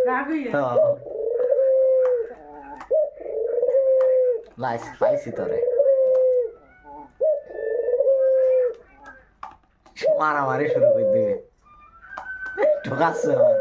রাগ হয়ে লাইস পাইছি তোরে মারামারি শুরু করে দিবে ঠকাচ্ছে আমার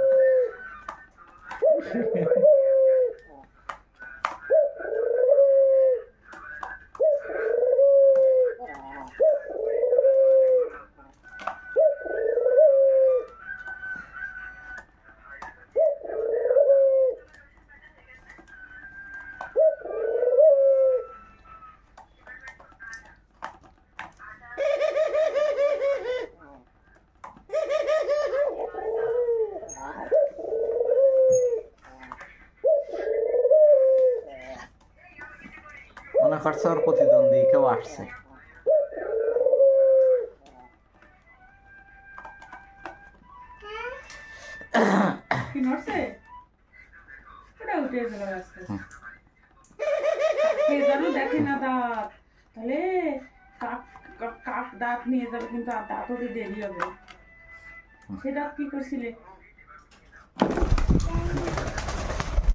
মনে করছে ওর প্রতিদ্বন্দ্বী কেউ আসছে কি নড়ছে ওটা উঠে গেল আস্তে আস্তে জানো দেখে না দাঁত তাহলে কাক দাঁত নিয়ে যাবে কিন্তু আর দাঁত ওদের দেরি হবে সে দাঁত কি করছিলে